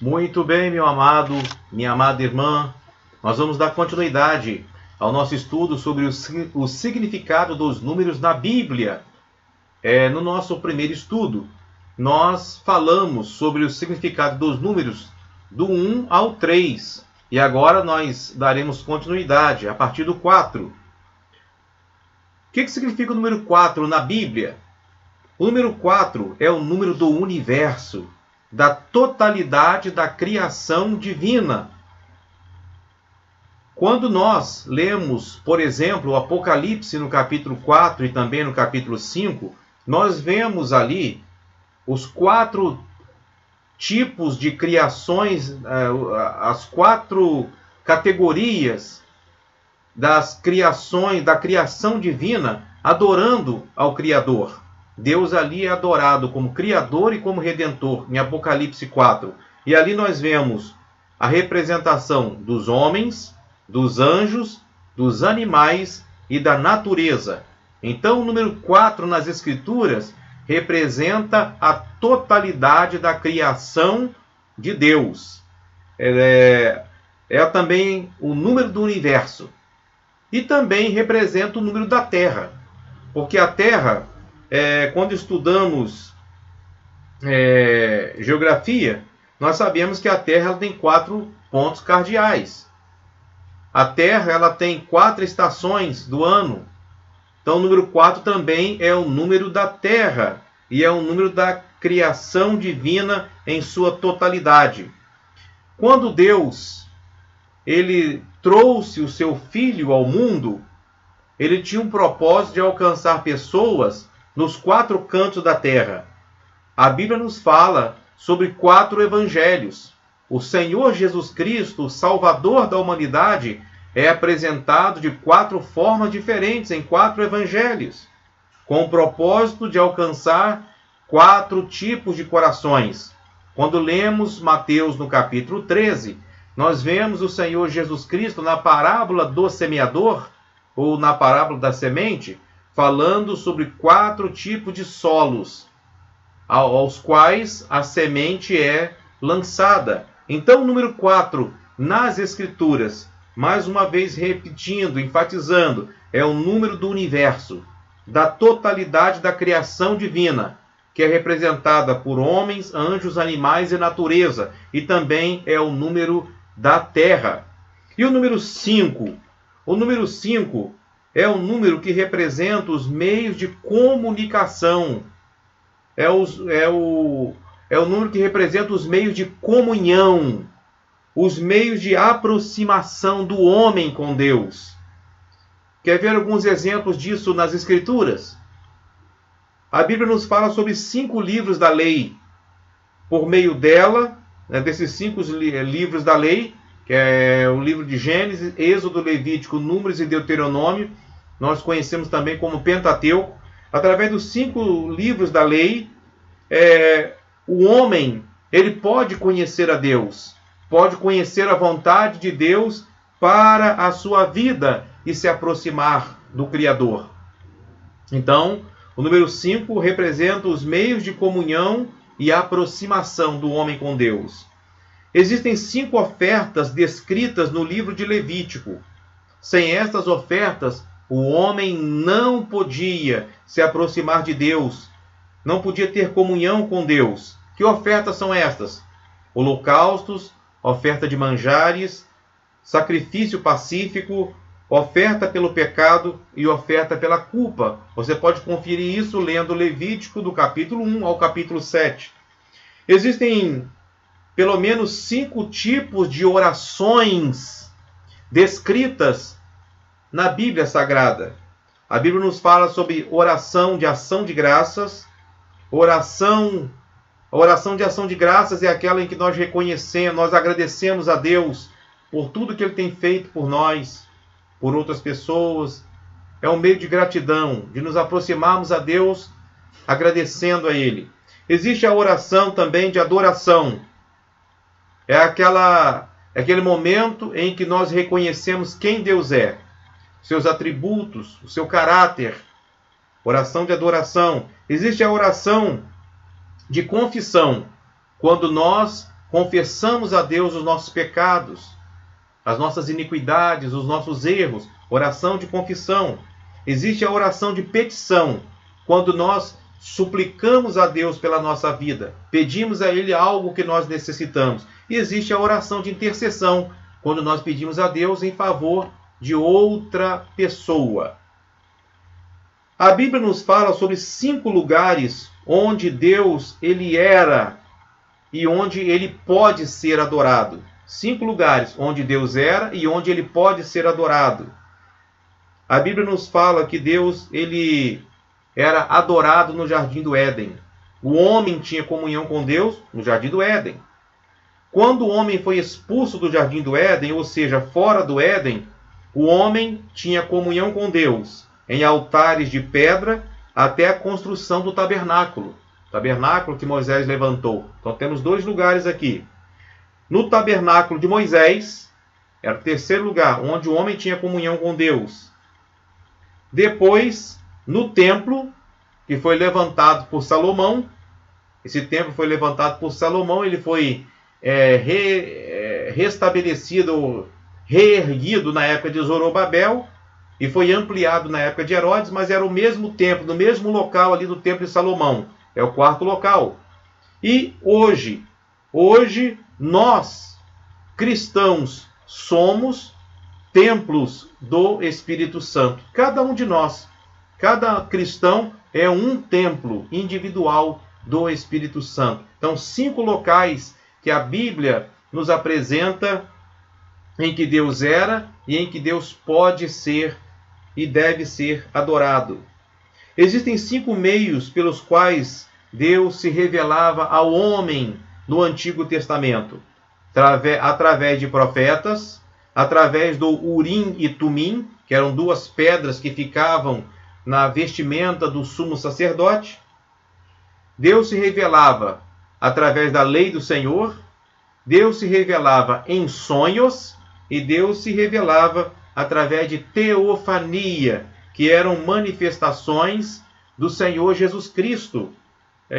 Muito bem, meu amado, minha amada irmã. Nós vamos dar continuidade ao nosso estudo sobre o significado dos números na Bíblia. No nosso primeiro estudo, nós falamos sobre o significado dos números do 1 ao 3. E agora nós daremos continuidade a partir do 4. O que significa o número 4 na Bíblia? O número 4 é o número do universo, da totalidade da criação divina. Quando nós lemos, por exemplo, o Apocalipse no capítulo 4 e também no capítulo 5, nós vemos ali os 4 tipos de criações, as 4 categorias das criações, da criação divina, adorando ao Criador. Deus ali é adorado como Criador e como Redentor, em Apocalipse 4. E ali nós vemos a representação dos homens, dos anjos, dos animais e da natureza. Então, o número 4 nas Escrituras representa a totalidade da criação de Deus. É também o número do universo. E também representa o número da Terra. Porque a Terra, quando estudamos geografia, nós sabemos que a Terra tem 4 pontos cardeais. A Terra ela tem 4 estações do ano. Então, o número 4 também é o número da Terra e é o número da criação divina em sua totalidade. Quando Deus ele trouxe o seu Filho ao mundo, ele tinha um propósito de alcançar pessoas nos 4 cantos da terra. A Bíblia nos fala sobre 4 evangelhos. O Senhor Jesus Cristo, o Salvador da humanidade, é apresentado de 4 formas diferentes em 4 evangelhos, com o propósito de alcançar 4 tipos de corações. Quando lemos Mateus no capítulo 13, nós vemos o Senhor Jesus Cristo na parábola do semeador, ou na parábola da semente, falando sobre 4 tipos de solos, aos quais a semente é lançada. Então, o número 4 nas Escrituras, mais uma vez repetindo, enfatizando, é o número do universo, da totalidade da criação divina, que é representada por homens, anjos, animais e natureza, e também é o número da terra. E o número 5? O número 5 é o número que representa os meios de comunicação. É o número que representa os meios de comunhão, os meios de aproximação do homem com Deus. Quer ver alguns exemplos disso nas Escrituras? A Bíblia nos fala sobre 5 livros da lei. Por meio dela, desses 5 livros da lei, que é o livro de Gênesis, Êxodo, Levítico, Números e Deuteronômio, nós conhecemos também como Pentateuco. Através dos 5 livros da lei, o homem ele pode conhecer a Deus, pode conhecer a vontade de Deus para a sua vida e se aproximar do Criador. Então, o número 5 representa os meios de comunhão e aproximação do homem com Deus. Existem 5 ofertas descritas no livro de Levítico. Sem estas ofertas, o homem não podia se aproximar de Deus, não podia ter comunhão com Deus. Que ofertas são estas? Holocaustos, oferta de manjares, sacrifício pacífico, oferta pelo pecado e oferta pela culpa. Você pode conferir isso lendo Levítico do capítulo 1 ao capítulo 7. Existem pelo menos 5 tipos de orações descritas na Bíblia Sagrada. A Bíblia nos fala sobre oração de ação de graças. A oração de ação de graças é aquela em que nós reconhecemos, nós agradecemos a Deus por tudo que Ele tem feito por nós, por outras pessoas. É um meio de gratidão, de nos aproximarmos a Deus agradecendo a Ele. Existe a oração também de adoração. É aquele momento em que nós reconhecemos quem Deus é, seus atributos, o seu caráter. Oração de adoração. Existe a oração de confissão, quando nós confessamos a Deus os nossos pecados, as nossas iniquidades, os nossos erros, oração de confissão. Existe a oração de petição, quando nós suplicamos a Deus pela nossa vida, pedimos a Ele algo que nós necessitamos. E existe a oração de intercessão, quando nós pedimos a Deus em favor de outra pessoa. A Bíblia nos fala sobre 5 lugares onde Deus ele era e onde ele pode ser adorado. 5 lugares onde Deus era e onde ele pode ser adorado. A Bíblia nos fala que Deus ele era adorado no Jardim do Éden. O homem tinha comunhão com Deus no Jardim do Éden. Quando o homem foi expulso do Jardim do Éden, ou seja, fora do Éden, o homem tinha comunhão com Deus em altares de pedra até a construção do tabernáculo. Tabernáculo que Moisés levantou. Então temos 2 lugares aqui. No tabernáculo de Moisés, era o 3º lugar, onde o homem tinha comunhão com Deus. Depois, no templo, que foi levantado por Salomão. Esse templo foi levantado por Salomão, ele foi restabelecido, reerguido na época de Zorobabel, e foi ampliado na época de Herodes, mas era o mesmo templo, no mesmo local ali do templo de Salomão. É o 4º local. E hoje nós, cristãos, somos templos do Espírito Santo. Cada um de nós, cada cristão é um templo individual do Espírito Santo. Então, 5 locais que a Bíblia nos apresenta em que Deus era e em que Deus pode ser e deve ser adorado. Existem 5 meios pelos quais Deus se revelava ao homem no Antigo Testamento. Através de profetas, através do Urim e Tumim, que eram 2 pedras que ficavam na vestimenta do sumo sacerdote. Deus se revelava através da lei do Senhor, Deus se revelava em sonhos e Deus se revelava através de teofania, que eram manifestações do Senhor Jesus Cristo,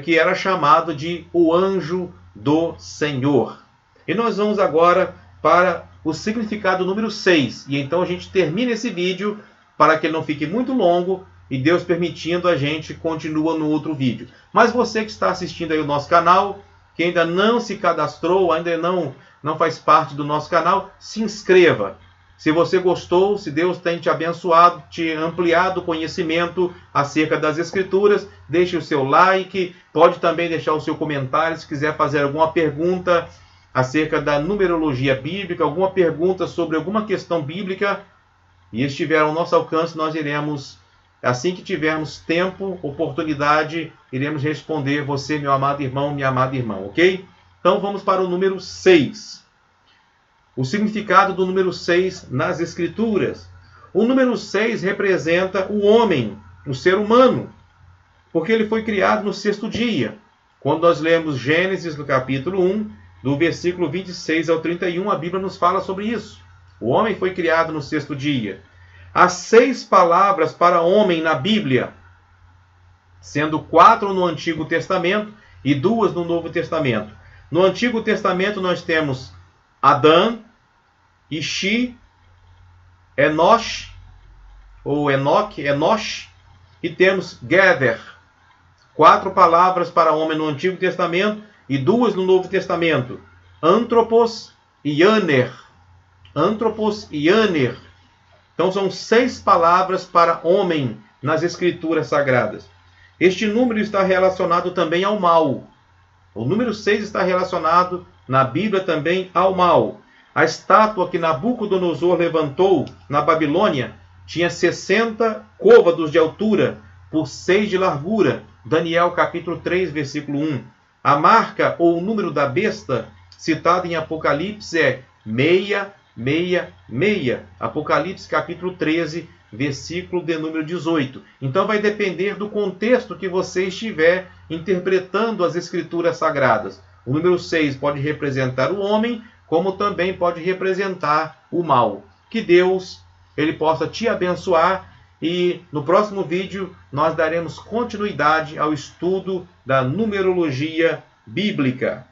que era chamado de o anjo do Senhor. E nós vamos agora para o significado número 6. E então a gente termina esse vídeo para que ele não fique muito longo e Deus permitindo a gente continua no outro vídeo. Mas você que está assistindo aí o nosso canal, que ainda não se cadastrou, ainda não faz parte do nosso canal, se inscreva. Se você gostou, se Deus tem te abençoado, te ampliado o conhecimento acerca das Escrituras, deixe o seu like, pode também deixar o seu comentário se quiser fazer alguma pergunta acerca da numerologia bíblica, alguma pergunta sobre alguma questão bíblica, e estiver ao nosso alcance, nós iremos, assim que tivermos tempo, oportunidade, iremos responder você, meu amado irmão, minha amada irmã, ok? Então vamos para o número 6. O significado do número 6 nas Escrituras. O número 6 representa o homem, o ser humano, porque ele foi criado no 6º dia. Quando nós lemos Gênesis, no capítulo 1, do versículo 26 ao 31, a Bíblia nos fala sobre isso. O homem foi criado no 6º dia. Há 6 palavras para homem na Bíblia, sendo 4 no Antigo Testamento e 2 no Novo Testamento. No Antigo Testamento nós temos Adão, Ishi, Enosh, ou Enoque, Enosh, e temos Geber. 4 palavras para homem no Antigo Testamento e 2 no Novo Testamento. Antropos e Aner. Antropos e Aner. Então são 6 palavras para homem nas Escrituras Sagradas. Este número está relacionado também ao mal. O número 6 está relacionado na Bíblia também ao mal. A estátua que Nabucodonosor levantou na Babilônia tinha 60 côvados de altura por 6 de largura. Daniel capítulo 3, versículo 1. A marca ou o número da besta citado em Apocalipse é 666. Apocalipse capítulo 13, versículo de número 18. Então vai depender do contexto que você estiver interpretando as Escrituras Sagradas. O número 6 pode representar o homem, como também pode representar o mal. Que Deus ele possa te abençoar e no próximo vídeo nós daremos continuidade ao estudo da numerologia bíblica.